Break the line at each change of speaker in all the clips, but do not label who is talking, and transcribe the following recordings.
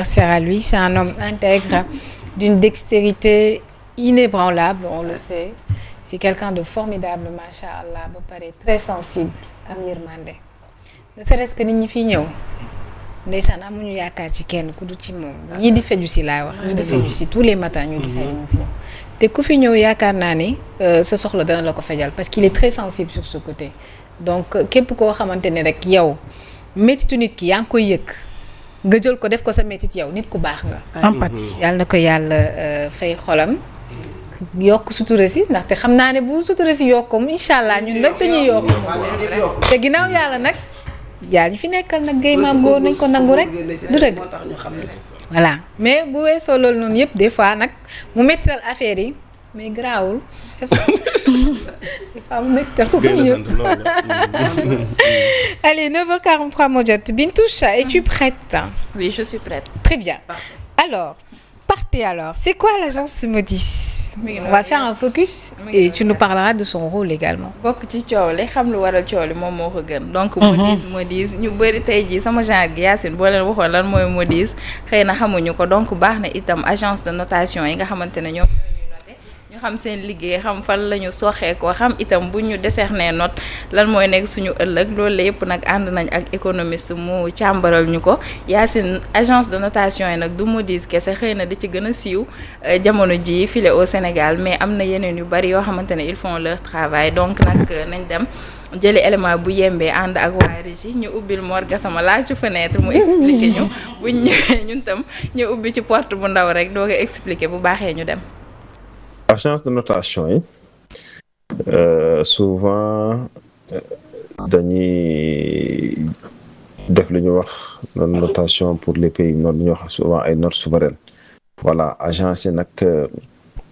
À lui, c'est un homme intègre, d'une dextérité inébranlable, on le sait. C'est quelqu'un de formidable, machallah, ba pare très sensible, am yërmande. Ne serait-ce que nit ñi fi ñëw ndeysaan amuñu yaakaar ci kenn ku du ci moom ñii di feju si laay wax ñii di feju si tous les matins ñu gis ay ñu fi ñëw te ku fi ñëw yaakaar naa ni sa soxla dana la ko fejal parce qu'il est très sensible sur ce côté donc képp koo xamante ne rek yow méttitu nit ki yaa ngi koy yëg nga jël ko def ko sa méttit yow nit ku baax nga.
empathie
yàlla na ko yàlla fay xolam yokk sutura si ndaxte xam naa ne bu sutura si yokkom incha allah ñun nag dañuy yokk te ginnaaw yàlla nag yaa ñu fi nekkal nag gay maam góor nañ ko nangu rek du dëgg voilà mais bu weesoo loolu noonu yëpp des fois nag mu mettital affaire yi mais garaawul des fois mu mettital ko ba ñu allez 9h43 moo jot Bintoucha, es-tu prête?
Oui, je suis prête.
Très bien. Alors, partez alors. C'est quoi l'agence Modis? On va faire un focus et tu nous parleras de son rôle également.
bokk ci coow li xam lu waral coow li moom moo ko gën. donc Modis ñu bëri tey jii sama genre gi Yacine boo leen waxoon lan mooy Modis xëy na xamuñu ko donc baax na itam agence de notation yi nga xamante ne ñoom ñu xam seen liggéey xam fan la ñu soxee ko xam itam bu ñu décerner note lan mooy nekk suñu ëllëg loolu la yëpp nag ànd nañ ak économiste mu càmbaral ñu ko Yacine agence de notation yi nag du Moody's kese xëy na di ci gën a siiw jamono ji file au Sénégal mais am na yeneen yu bari yoo xamante ne ils font leur travail donc nag nañ dem jëli élément bu yembee ànd ak waa Régie ñu ubbil Mor Gassama laaj ci fenêtre mu expliquer ñu buñ ñëwee ñun tam ñu ubbi ci porte bu ndaw rek doo ko expliquer bu baaxee ñu dem.
Agence de notation yi souvent dañuy def lu ñuy wax notation pour les pays noonu ñuy wax souvent ay notes souveraines voilà agence yi nag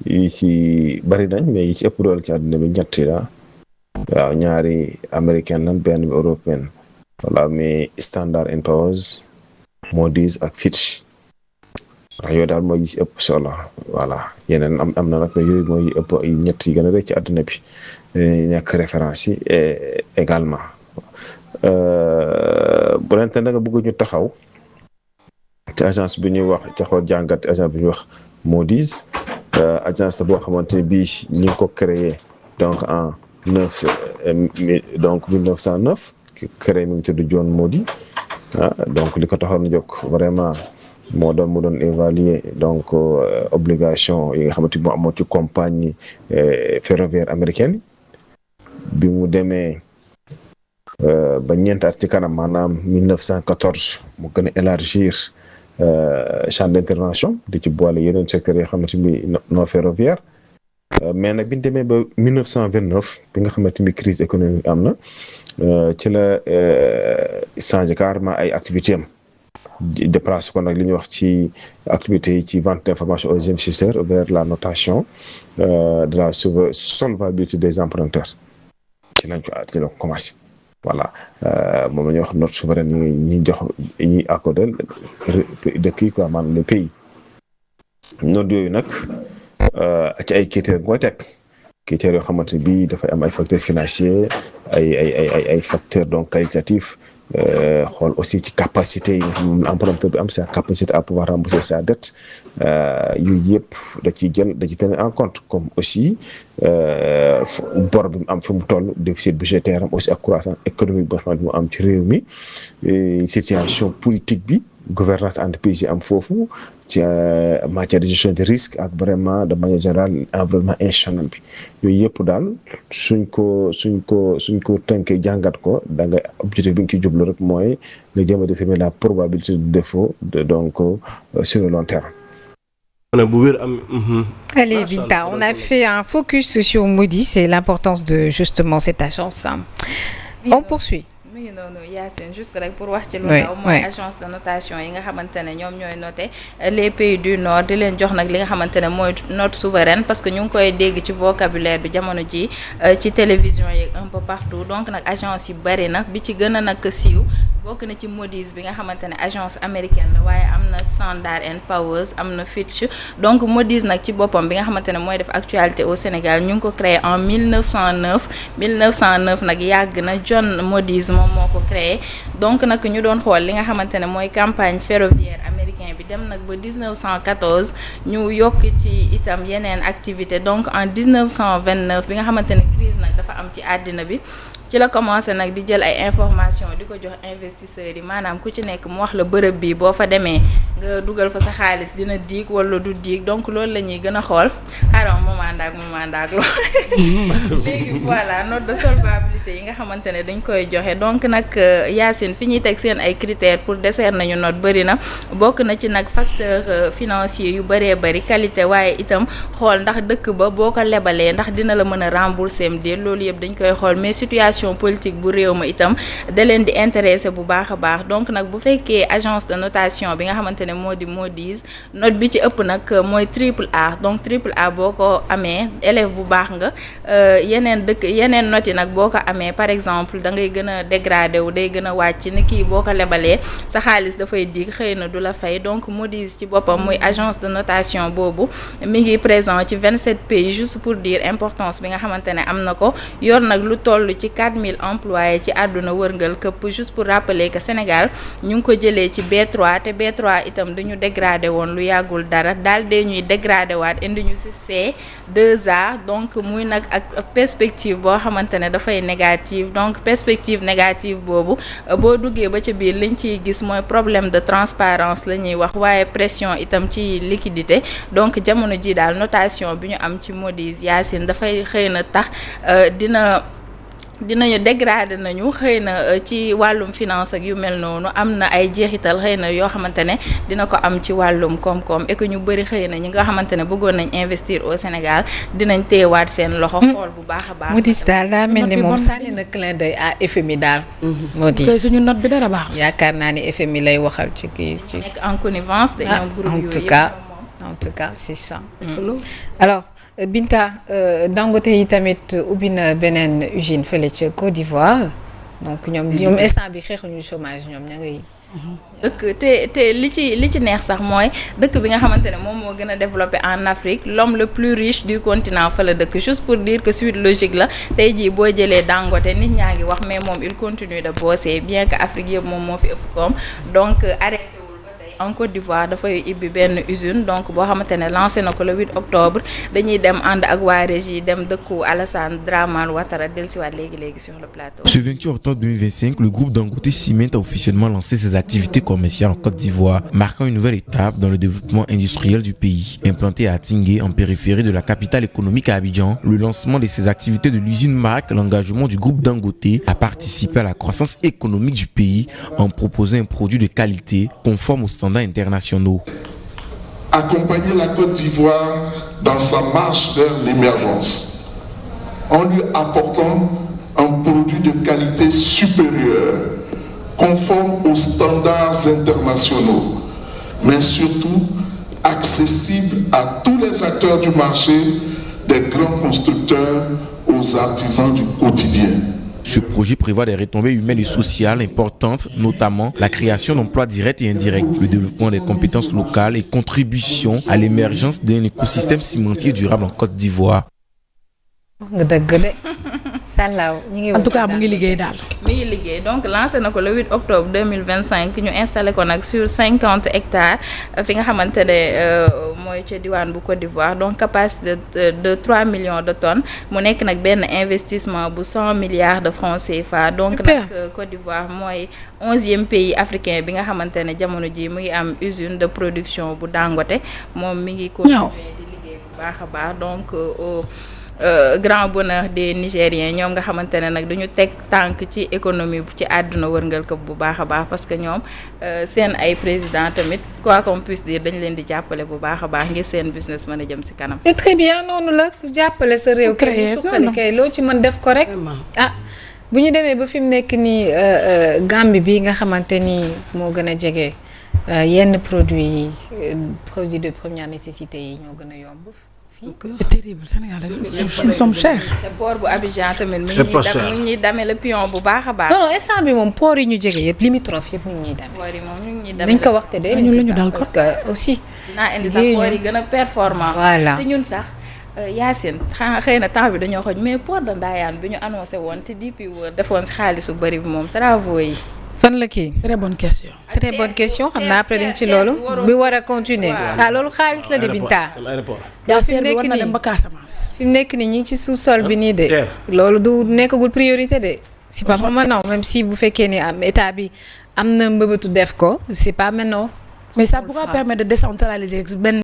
yi ci bari nañ mais yi ci ëpp doole ci àdduna bi ñetti la waaw ñaari américaine lan benn bi européenne voilà mais Standard & Poor's Moody's ak Fitch waaw yooyu daal mooy yi ci ëpp solo voilà yeneen am na nag yooyu mooy ëpp ay ñett yi gën a rëy ci àdduna bi nekk référence yi également bu leen te nga bëgg ñu taxaw ci agence bi ñuy wax taxaw jàngat agence bi ñuy wax Moody's agence la boo xamante ne bii ñu ngi ko créé donc en 1909 créé mi ngi tudd John Moody donc li ko taxoon a jóg vraiment mu doon évaluer donc obligation yi nga xamante moo amoon ci compagnie ferroviaire américaine bi mu demee ba ñeenti at ci kanam maanaam 1914 mu gën a élargir champ d'intervention di ci boole yeneen secteurs yoo xamante ni non ferroviaire mais nag bi ñu demee ba 1929 bi nga xamante ni crise économique am na ci la changé carrément ay activités am déplacé ko nag li ñuy wax ci activités yi ci vente d'information aux investisseurs vers la notation de la solvabilité des emprunteurs ci lañ ko commencé voilà moom la ñuy wax note souveraine yi ñuy jox ñuy accordé dëkk yi quoi maanaam les pays note yooyu nag ci ay critères nga koy teg critères yoo xamante ne bii dafay am ay facteurs financiers ay facteurs donc qualitatifs xool aussi ci capacité yi nga xam ne emprunteur bi am sa capacité à pouvoir rembourser sa dette yooyu yëpp da ciy tenir en compte comme aussi bor bi mu am fi mu toll déficit budgétaire am aussi ak croissance économique bi nga xamante mu am ci réew mi situation politique bi gouvernance entreprise yi am foofu ci matière de gestion de risque ak vraiment de manière générale environnement institutionnel bi yooyu yëpp daal suñ ko tënkee jàngat ko da nga objectif bi nga ciy jublu rek mooy nga jéem a déterminer la probabilité de défaut donc sur le long terme.
Allez Binta, on a fait un focus sur Moody's et l'importance de justement cette agence. On poursuit.
mi ngi noonu Yacine juste rek pour wax ci lu ndaw mooy agence de notation yi nga xamante ne ñoom ñooy noté les pays du nord di leen jox nag li nga xamante ne mooy note souveraine parce que ñu ngi koy dégg ci vocabulaire bi jamono ji ci télévision yi un peu partout donc nag agence yi bari nag bi ci gën a nag siiw bokk na ci Moody's bi nga xamante ne agence américaine la waaye am na Standard & Poor's am na Fitch donc Moody's nag ci boppam bi nga xamante ne mooy def actualité au Sénégal ñu ngi ko créé en 1909 nag yàgg na John Moody's moom moo ko créé donc nag ñu doon xool li nga xamante ne mooy campagne ferroviaire américaine africain bi dem nag ba 1914 ñu yokk ci itam yeneen activité donc en 1929 bi nga xamante ne crise nag dafa am ci àddina bi ci la commencé nag di jël ay information di ko jox investisseurs yi maanaam ku ci nekk mu wax la bërëb bi boo fa demee nga dugal fa sa xaalis dina diig wala du diig donc loolu la ñuy gën a xool xaaral mu mandaak loolu léegi voilà note de solvabilité yi nga xamante ne dañ koy joxe donc nag Yacine fi ñuy teg seen ay critères pour décerner nañu note bëri na bokk na ci nag facteur financier yu bëree bëri qualité waaye itam xool ndax dëkk ba boo ko lebalee ndax dina la mën a rembourser am déet loolu yëpp dañ koy xool mais situation politique bu réew ma itam da leen di intéressé bu baax a baax donc nag bu fekkee agence de notation bi nga xamante ne moo di Moody's note bi ci ëpp nag mooy triple A donc triple A boo ko amee élève bu baax nga yeneen note yi nag boo ko amee par exemple da ngay gën a dégradé wu day gën a wàcc ni kii boo ko lebalee sa xaalis dafay dig xëy na du la fay donc Moody's ci boppam muy agence de notation boobu mi ngi présent ci 27 pays juste pour dire importance bi nga xamante ne am na ko yor nag lu toll ci 4000 employés ci àdduna wërngal këpp juste pour rappeler que Sénégal ñu ngi ko jëlee ci B3 te B3 itam dañu dégradé woon lu yàggul dara daal de ñuy dégradé waat indi ñu ci C2A donc muy nag ak perspective boo xamante ne dafay négative donc perspective négative boobu boo duggee ba ca biir liñ ciy gis mooy problème de transparence la ñuy wax waaye pression itam ci liquidité donc jamono ji daal notation bi ñu am ci Moody's Yacine dafay xëy na tax dinañu dégradé nañu xëy na ci wàllum finance ak yu mel noonu am na ay jeexital xëy na yoo xamante ne dina ko am ci wàllum koom-koom et que ñu bëri xëy na ñi nga xamante ne bëggoon nañ investir au Sénégal dinañ téyewaat seen loxo xool bu baax a baax.
Moody's daal daa mel ni moom sànni na clin d'œil à FMI daal. Moody's
suñu note bi dara baax.
yaakaar naa ni FMI lay waxal ci kii ci.
nekk en connivence dañoo groupe yooyu
en tout cas c'est ça. Alors. Binta Dangote yi tamit ubbi na beneen usine fële ca Côte d'Ivoire donc ñoom instant bi xeexuñu chômage ñoom ña ngay.
dëkk te li ci neex sax mooy dëkk bi nga xamante ne moom moo gën a développé en Afrique l'homme le plus riche du continent fa la dëkk juste pour dire que suite logique la tey jii boo jëlee Dangote nit ñaa ngi wax mais moom il continue de bosser bien que Afrique yëpp moom moo fi ëpp koom donc arrêté en Côte d'Ivoire dafay ibbi benn usine donc boo xamante ne lancé na ko le 8 octobre dañuy dem ànd ak waa régie dem dëkku Alassane Dramane Ouattara dellusiwaat léegi sur le plateau.
Ce 28 octobre 2025, le groupe Dangote Ciment a officiellement lancé ses activités commerciales en Côte d'Ivoire, marquant une nouvelle étape dans le développement industriel du pays. Implanté à Tingué, en périphérie de la capitale économique à Abidjan, le lancement de ces activités de l'usine marque l'engagement du groupe Dangote à participer à la croissance économique du pays en proposant un produit de qualité conforme aux standards internationaux.
Accompagner la Côte d'Ivoire dans sa marche vers l'émergence, en lui apportant un produit de qualité supérieure, conforme aux standards internationaux, mais surtout accessible à tous les acteurs du marché, des grands constructeurs aux artisans du quotidien.
Ce projet prévoit des retombées humaines et sociales importantes, notamment la création d'emplois directs et indirects, le développement des compétences locales et contribution à l'émergence d'un écosystème cimentier durable en Côte d'Ivoire.
En tout cas mu ngi liggéey daal.
mi ngi liggéey donc lancé na ko le 8 octobre 2025 ñu installé ko nag sur 50 hectares fi nga xamante ne mooy ca diwaan bu Côte d'Ivoire donc capacité de 3 millions de tonnes mu nekk nag benn investissement bu 100 milliards de francs CFA. donc nag Côte d'Ivoire mooy 11e pays africain bi nga xamante ne jamono ji mu ngi am usine de production bu Dangote moom mi ngi continuer di liggéey bu baax a baax donc grand bonheur des Nigériens ñoom nga xamante ne nag duñu teg tànk ci économie ci àdduna wërngal këpp bu baax a baax parce que ñoom seen ay président tamit quoi qu'on puisse dire dañ leen di jàppale bu baax a baax ngir seen business mën a jëm ci kanam.
c'est très bien noonu la jàppale sa réew. kay suqali kay loo ci mën def ko rek. ah bu ñu demee ba fi mu nekk nii Gambie bi nga xamante ni moo gën a jege yenn produits de première nécessité yi ñoo gën a yomb.
C'est terrible Sénégal ils sont chers.
te port bu Abidjan tamit mu ngi ñuy damee le pion bu baax a baax.
non instant bi moom port yi ñu jege yëpp limitrophe yëpp ñu ngi ñuy damee.
port yi moom ñu ngi ñuy damee
dañ ko waxte de parce que aussi.
dinaa indi sax port yi gën a performant.
voilà
te ñun sax Yacine xëy na temps bi dañoo xoj mais port de Ndayane bi ñu annoncé woon te depuis defoon si xaalis bu bëri bi moom travaux yi.
fan la kii.
très bonne question.
xam naa après dañ ci loolu. bi war a continuer. loolu xaalis la de Binta.
yaa fi mu nekk nii ba Casamance.
fi mu nekk nii ñi ngi ci sous-sol bi nii de. loolu du nekkagul priorité de. c'est pas maintenant même si bu fekkee ni am état bi am na mbëbëtu def ko c'est pas maintenant.
mais ça pourra permettre de décentraliser benn